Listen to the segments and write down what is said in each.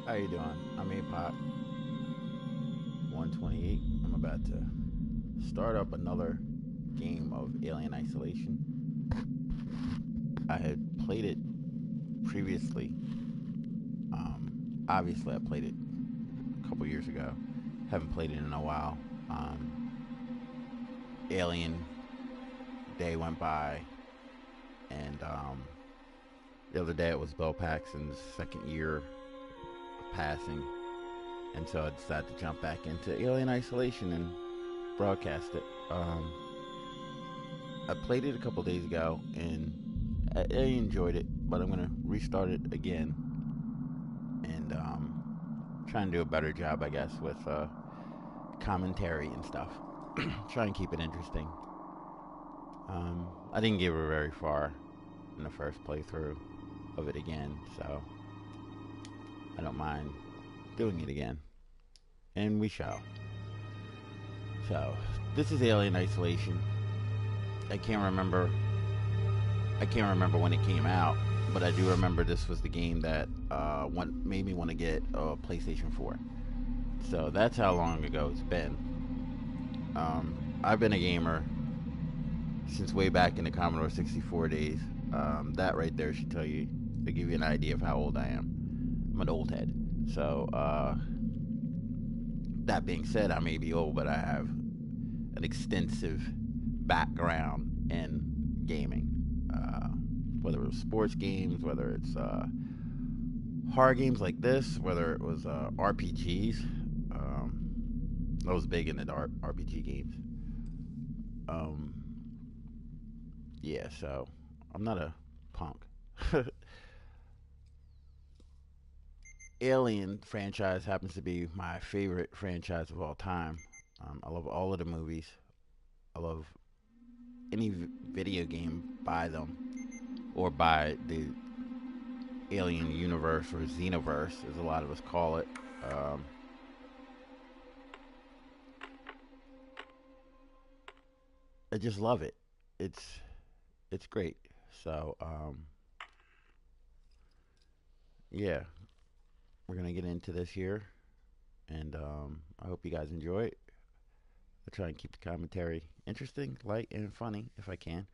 How you doing? I'm APOT 128. I'm about to start up another game of Alien Isolation. I had played it previously. Obviously, I played it a couple years ago. Haven't played it in a while. Alien Day went by, and the other day it was Bill Paxton's second year of passing, and so I decided to jump back into Alien Isolation and broadcast it. I played it a couple days ago, and I enjoyed it, but I'm gonna restart it again and try and do a better job, I guess, with commentary and stuff. Try and keep it interesting. I didn't get very far in the first playthrough of it again, so I don't mind doing it again, and we shall. So this is Alien Isolation. I can't remember when it came out, but I do remember this was the game that made me want to get a PlayStation 4. So that's how long ago it's been. I've been a gamer since way back in the Commodore 64 days. That right there should tell you, to give you an idea of how old I am. I'm an old head. So that being said, I may be old, but I have an extensive background in gaming. Whether it was sports games, whether it's horror games like this, whether it was RPGs. I was big into RPG games. Yeah, so I'm not a punk. Alien franchise happens to be my favorite franchise of all time. I love all of the movies. I love any video game by them, or by the Alien universe, or Xenoverse, as a lot of us call it. I just love it. It's great. So yeah, we're gonna get into this here, and I hope you guys enjoy it. I'll try and keep the commentary interesting, light, and funny if I can.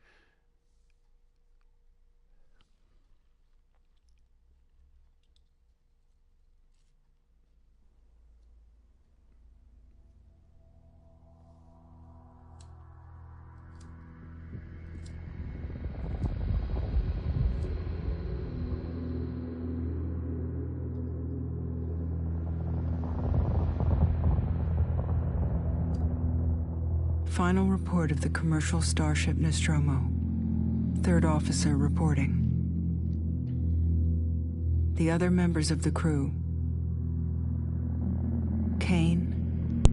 Final report of the commercial starship Nostromo. Third officer reporting. The other members of the crew: Kane,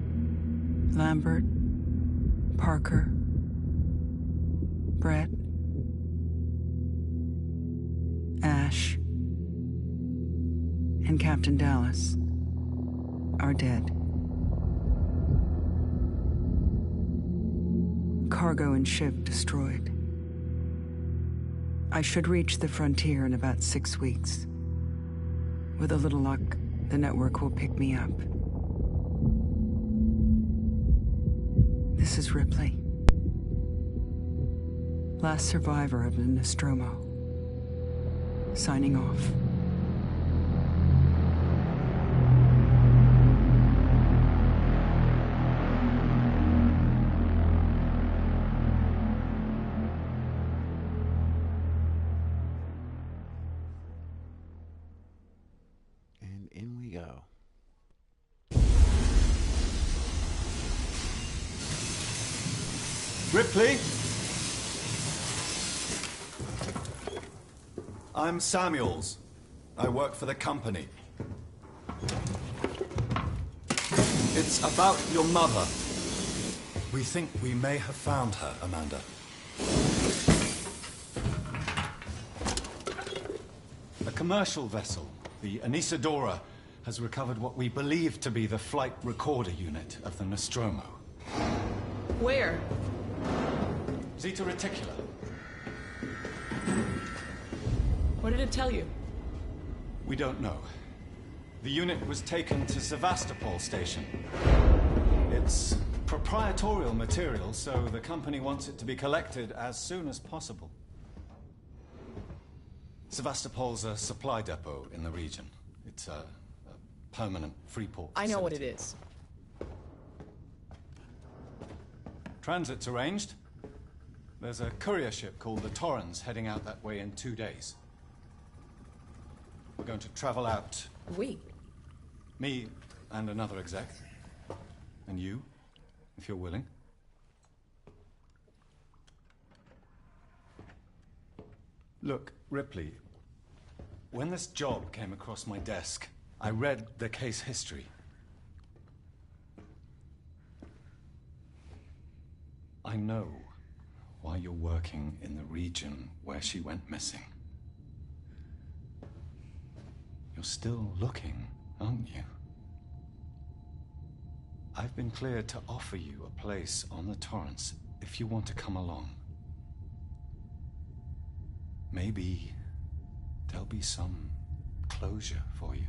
Lambert, Parker, Brett, Ash, and Captain Dallas are dead. Cargo and ship destroyed. I should reach the frontier in about 6 weeks. With a little luck, the network will pick me up. This is Ripley, last survivor of the Nostromo, signing off. Ripley? I'm Samuels. I work for the company. It's about your mother. We think we may have found her, Amanda. A commercial vessel, the Anesidora, has recovered what we believe to be the flight recorder unit of the Nostromo. Where? Zeta Reticula. What did it tell you? We don't know. The unit was taken to Sevastopol Station. It's proprietorial material, so the company wants it to be collected as soon as possible. Sevastopol's a supply depot in the region. It's a permanent free port facility. I know what it is. Transit's arranged. There's a courier ship called the Torrens heading out that way in 2 days. We're going to travel out. We? Me and another exec. And you, if you're willing. Look, Ripley, when this job came across my desk, I read the case history. I know why you're working in the region where she went missing. You're still looking, aren't you? I've been cleared to offer you a place on the Torrens if you want to come along. Maybe there'll be some closure for you.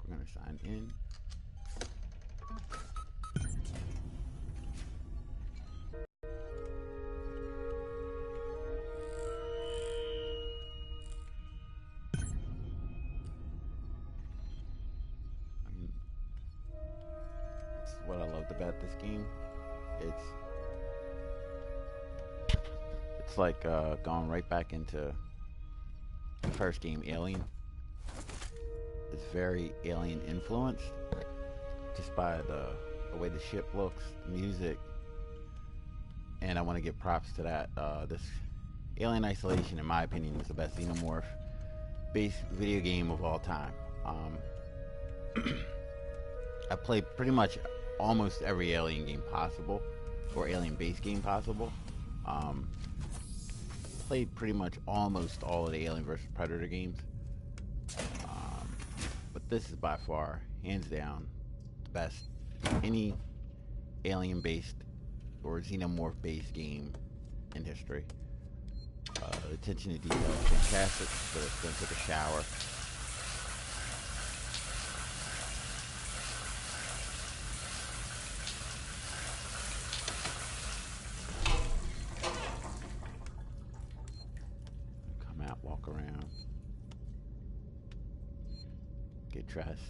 We're going to sign in. This is what I loved about this game. It's like going right back into the first game, Alien. It's very Alien influenced, just by the way the ship looks, music, and I want to give props to that. This Alien Isolation, in my opinion, is the best Xenomorph-based video game of all time. I played pretty much almost every Alien game possible, or Alien-based game possible. Played pretty much almost all of the Alien vs. Predator games. But this is by far, hands down, the best any Alien-based or Xenomorph-based game in history. The attention to detail is fantastic. So it's going to take a shower. Come out, walk around. Get dressed.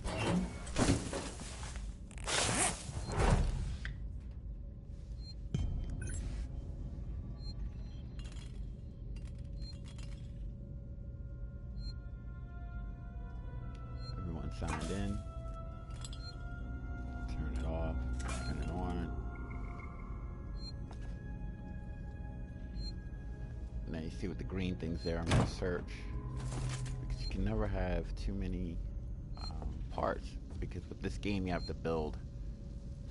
Everyone signed in. Turn it off. Turn it on. Now you see what the green things there. I'm going to search, because you can never have too many parts, because with this game you have to build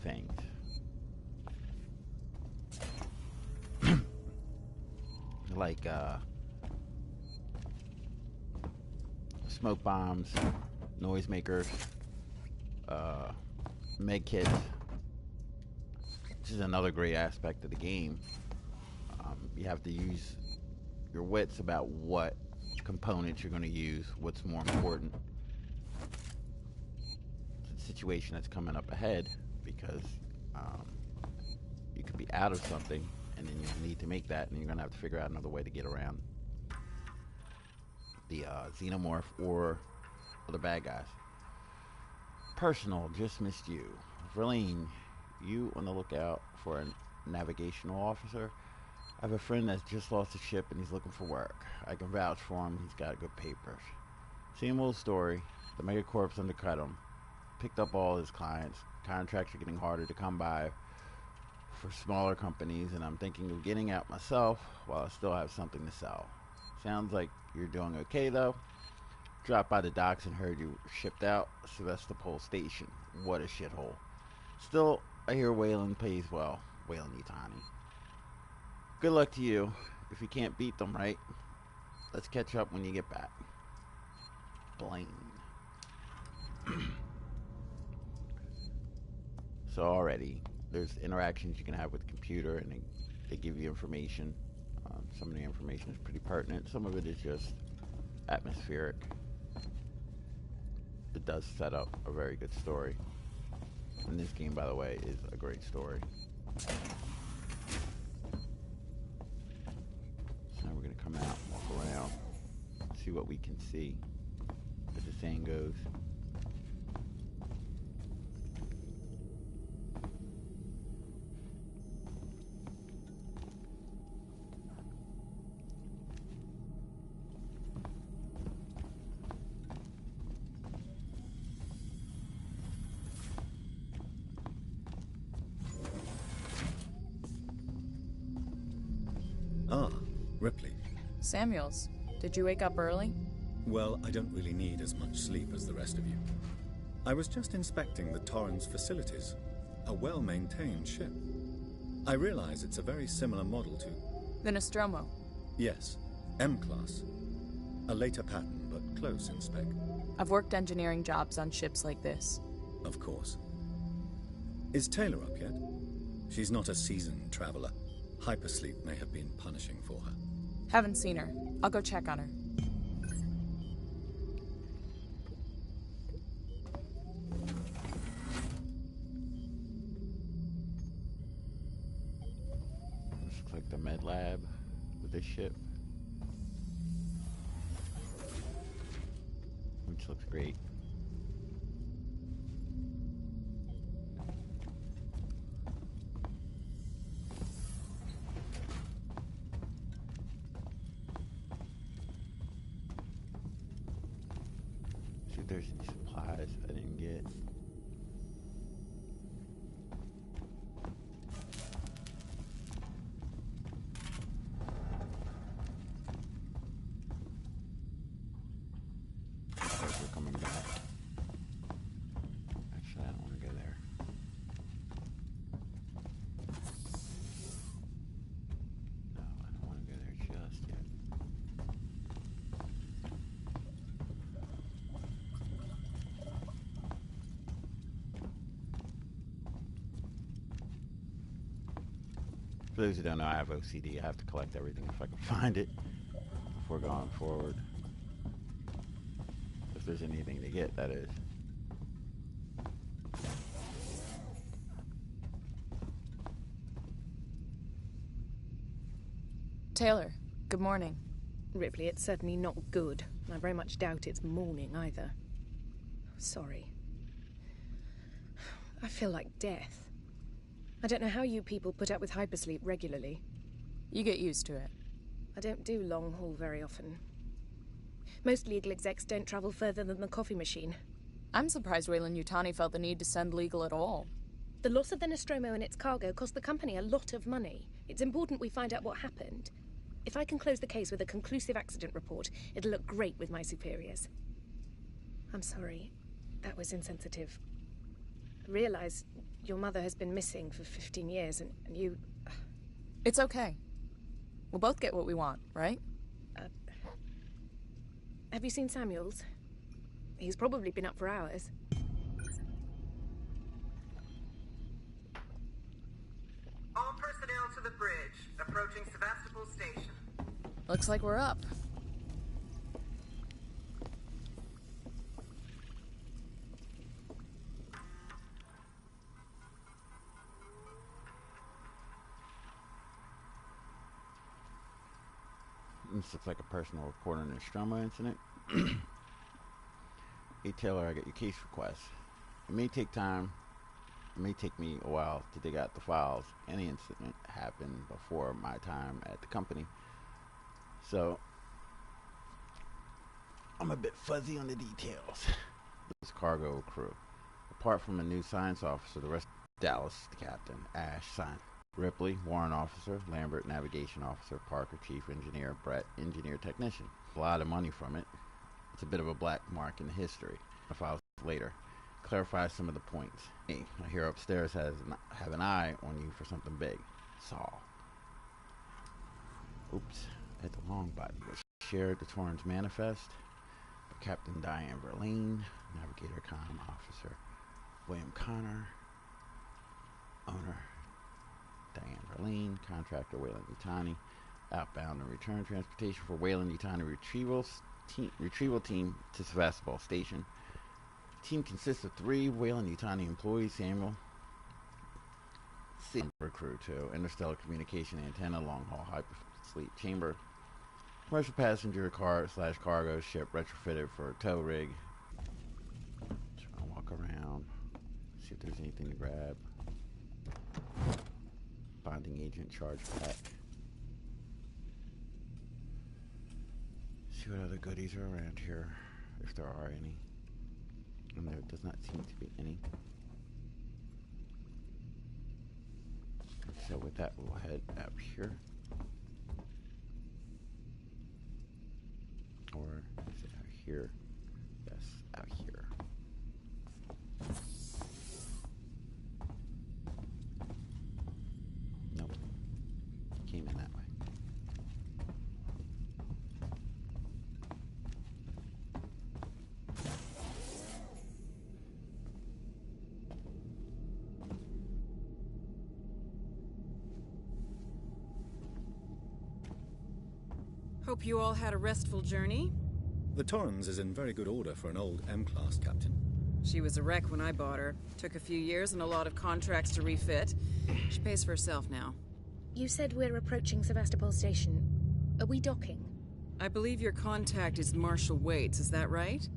things. Like smoke bombs, noisemakers, med kits, which is another great aspect of the game. You have to use your wits about what components you're going to use, what's more important. Situation that's coming up ahead, because you could be out of something and then you need to make that, and you're gonna have to figure out another way to get around the Xenomorph or other bad guys. Personal, just missed you. Verlaine, you on the lookout for a navigational officer? I have a friend that's just lost a ship and he's looking for work. I can vouch for him, he's got good papers. Same old story, the megacorps undercut him. Picked up all his clients. Contracts are getting harder to come by for smaller companies, and I'm thinking of getting out myself while I still have something to sell. Sounds like you're doing okay, though. Dropped by the docks and heard you were shipped out. Sevastopol Station. What a shithole. Still, I hear Weyland pays well. Weyland-Yutani. Good luck to you. If you can't beat them, right? Let's catch up when you get back. Blaine. So already, there's interactions you can have with the computer, and they give you information. Some of the information is pretty pertinent. Some of it is just atmospheric. It does set up a very good story. And this game, by the way, is a great story. So now we're going to come out, walk around, see what we can see, as the saying goes. Ah, Ripley. Samuels, did you wake up early? Well, I don't really need as much sleep as the rest of you. I was just inspecting the Torrens facilities. A well-maintained ship. I realize it's a very similar model to... The Nostromo. Yes, M-Class. A later pattern, but close in spec. I've worked engineering jobs on ships like this. Of course. Is Taylor up yet? She's not a seasoned traveler. Hypersleep may have been punishing for her. Haven't seen her. I'll go check on her. This looks like the med lab with this ship. Which looks great. See if there's any supplies I didn't get. We're coming back. Actually, I don't want to go there. No, I don't want to go there just yet. For those who don't know, I have OCD. I have to collect everything if I can find it before going forward. If there's anything to get, that is. Taylor, good morning. Ripley, it's certainly not good. I very much doubt it's morning either. Sorry. I feel like death. I don't know how you people put up with hypersleep regularly. You get used to it. I don't do long haul very often. Most legal execs don't travel further than the coffee machine. I'm surprised Weyland-Yutani felt the need to send legal at all. The loss of the Nostromo and its cargo cost the company a lot of money. It's important we find out what happened. If I can close the case with a conclusive accident report, it'll look great with my superiors. I'm sorry. That was insensitive. I realize your mother has been missing for 15 years, and you... It's okay. We'll both get what we want, right? Have you seen Samuels? He's probably been up for hours. All personnel to the bridge. Approaching Sevastopol Station. Looks like we're up. This looks like a personal report on the Nostromo incident. Hey Taylor, I got your case request. It may take time. It may take me a while to dig out the files. Any incident happened before my time at the company. So, I'm a bit fuzzy on the details. This cargo crew. Apart from a new science officer, the rest Dallas, the captain, Ash, Ripley, Warrant Officer. Lambert, Navigation Officer. Parker, Chief Engineer. Brett, Engineer Technician. A lot of money from it. It's a bit of a black mark in history. The files later clarify some of the points. Hey, I hear upstairs have an eye on you for something big. Saul. Oops, hit the wrong button. Shared the Torrens manifest. Captain Diane Verlaine, Navigator Comm Officer William Connor, Owner Diane Verlaine, Contractor Weyland-Yutani, outbound and return transportation for Weyland-Yutani retrieval team to Sevastopol Station. The team consists of 3 Weyland-Yutani employees: Samuel, for crew 2, interstellar communication antenna, long haul hypersleep chamber, commercial passenger car / cargo ship retrofitted for a tow rig. Just gonna walk around, see if there's anything to grab. Bonding agent charge pack. See what other goodies are around here, if there are any. And there does not seem to be any. So with that, we'll head out here. Or is it out here? Yes, out here. Nope. Came in that way. Hope you all had a restful journey. The Torrens is in very good order for an old M-class, Captain. She was a wreck when I bought her. Took a few years and a lot of contracts to refit. She pays for herself now. You said we're approaching Sevastopol Station. Are we docking? I believe your contact is Marshal Waits, is that right?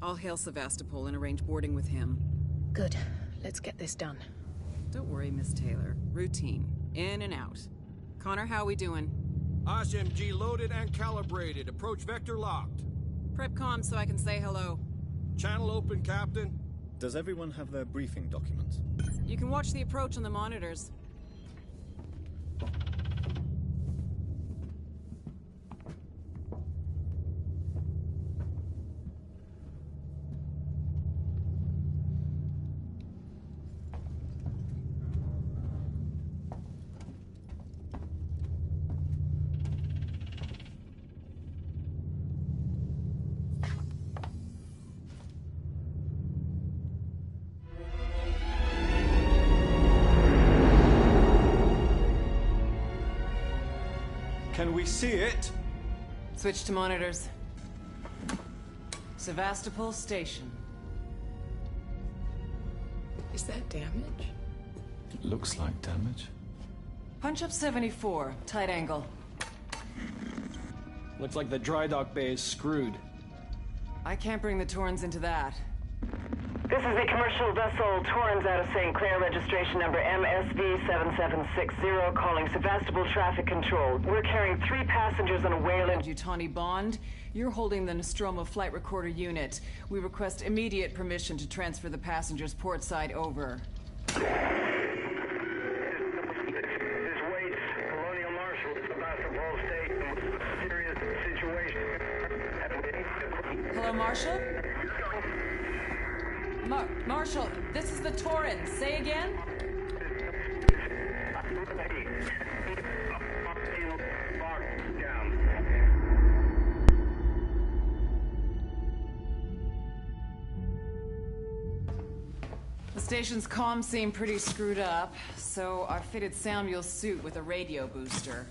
I'll hail Sevastopol and arrange boarding with him. Good. Let's get this done. Don't worry, Miss Taylor. Routine. In and out. Connor, how we doing? SMG loaded and calibrated. Approach vector locked. Prep comm so I can say hello. Channel open, Captain. Does everyone have their briefing documents? You can watch the approach on the monitors. Can we see it? Switch to monitors. Sevastopol Station. Is that damage? It looks like damage. Punch up 74, tight angle. Looks like the dry dock bay is screwed. I can't bring the Torrens into that. This is the commercial vessel Torrens out of St. Clair, registration number MSV7760, calling Sevastopol Traffic Control. We're carrying 3 passengers on a Weyland-Yutani Bond. You're holding the Nostromo flight recorder unit. We request immediate permission to transfer the passengers portside over. This Waits, Colonial Marshal, Sevastopol Station. Serious situation. Hello, Marshal? Marshal, this is the Torrens. Say again? The station's comms seem pretty screwed up, so I fitted Samuel's suit with a radio booster.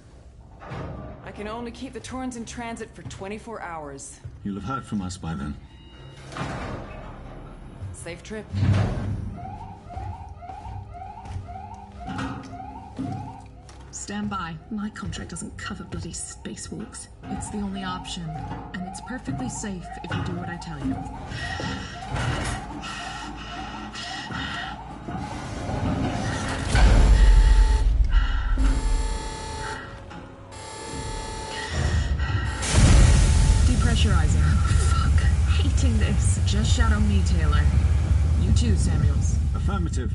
I can only keep the Torrens in transit for 24 hours. You'll have heard from us by then. Safe trip. Stand by. My contract doesn't cover bloody spacewalks. It's the only option, and it's perfectly safe if you do what I tell you. Depressurizer. Fuck. Hating this. Just shadow me, Taylor. You too, Samuels. Affirmative.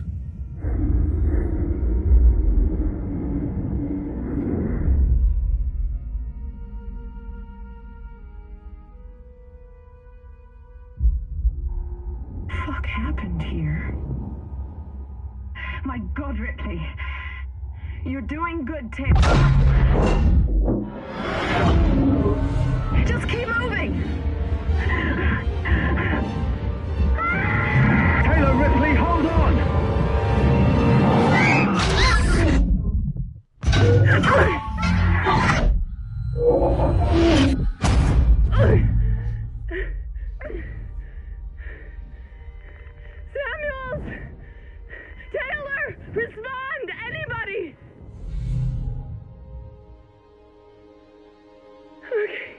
You're doing good, Tim. Just keep moving! Taylor, Ripley, hold on! Samuels! Taylor! Respond! Anybody! Okay.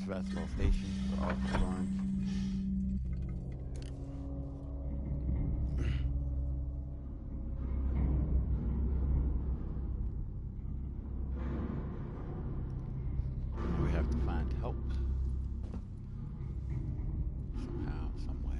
Sebastopol Station for all the Torrens. We have to find help somehow, some way.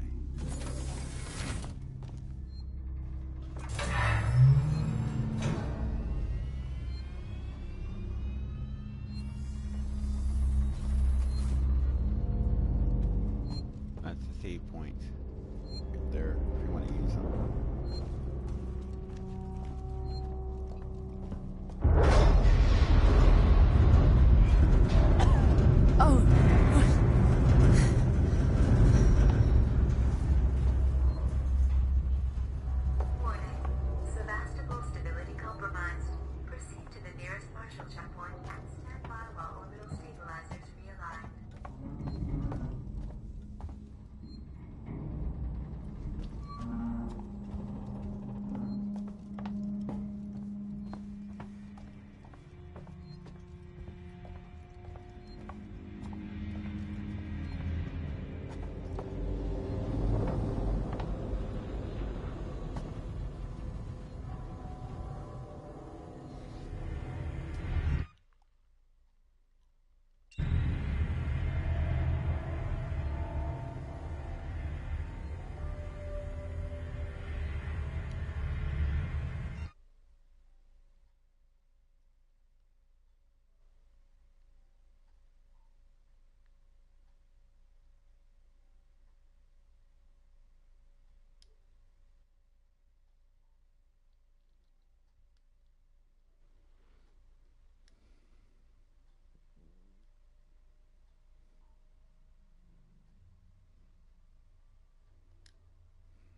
That's the save point right there if you want to use them.